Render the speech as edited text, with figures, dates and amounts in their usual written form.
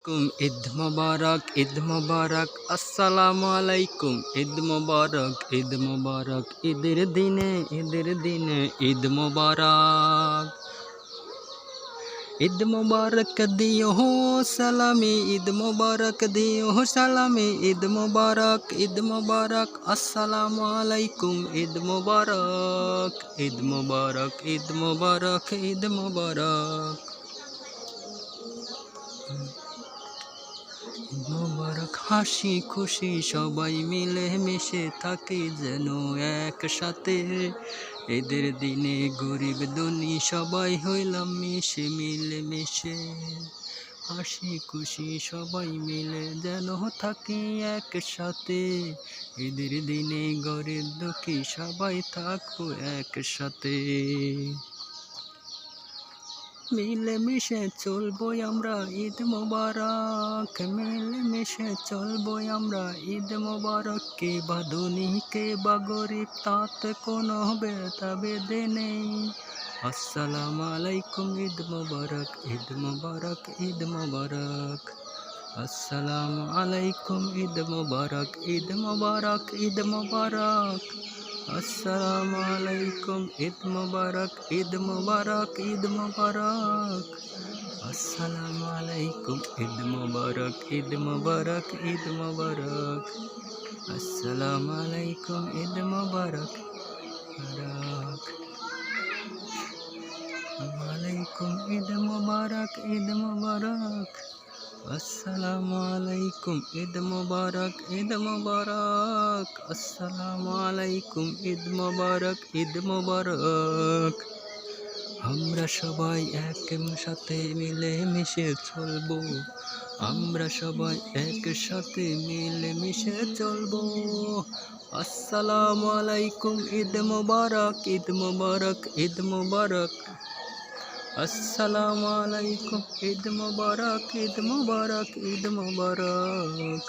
আলাইকুম, ঈদ মোবারক, ঈদ মোবারক, আসসালামু আলাইকুম, ঈদ মোবারক, ঈদ মোবারক, ঈদের দিনে, ঈদের দিনে, ঈদ মোবারক। ঈদ মোবারক দিও সালামি, ঈদ মোবারক দিও সালামি, ঈদ মোবারক, ঈদ মোবারক, আসসালামু আলাইকুম, ঈদ মোবারক, ঈদ মোবারক, ঈদ মোবারক, ঈদ মোবারক। মোবারক হাসি খুশি সবাই মিলে মিশে থাকি যেন একসাথে। ঈদের দিনে গরিব ধনী সবাই হইলাম মিশে মিলে মিশে। হাসি খুশি সবাই মিলে যেন থাকি একসাথে। ঈদের দিনে গরিব দুঃখী সবাই থাকবো একসাথে। মিলে মিশে চলবো আমরা ঈদ মোবারক, মিলে মিশে চলবো আমরা ঈদ মোবারক। কে বা ধনী কে বা গরিব তাতে কোনো ভেদা বেদে নেই। আসসালামু আলাইকুম, ঈদ মোবারক, ঈদ মোবারক, ঈদ মোবারক। আসসালামু আলাইকুম, ঈদ মোবারক, ঈদ মোবারক, ঈদ মোবারক। আসসালামু আলাইকুম, ঈদ মোবারক, ঈদ মোবারক, ঈদ মোবারক। আসসালামু আলাইকুম, ঈদ মোবারক, ঈদ মোবারক, ঈদ মোবারক। আসসালামু আলাইকুম, ঈদ মোবারক, মোবারক। আলাইকুম, ঈদ মোবারক, ঈদ মোবারক। আসসালামু আলাইকুম, ঈদ মোবারক, ঈদ মোবারক। আসসালামু আলাইকুম, ঈদ মোবারক, ঈদ মোবারক। আমরা সবাই একসাথে মিলে মিশে চলবো, আমরা সবাই একসাথে মিলে মিশে চলবো। আসসালামু আলাইকুম, ঈদ মোবারক, ঈদ মোবারক, ঈদ মোবারক। আসসালামু আলাইকুম, ঈদ মোবারক, ঈদ মোবারক, ঈদ মোবারক।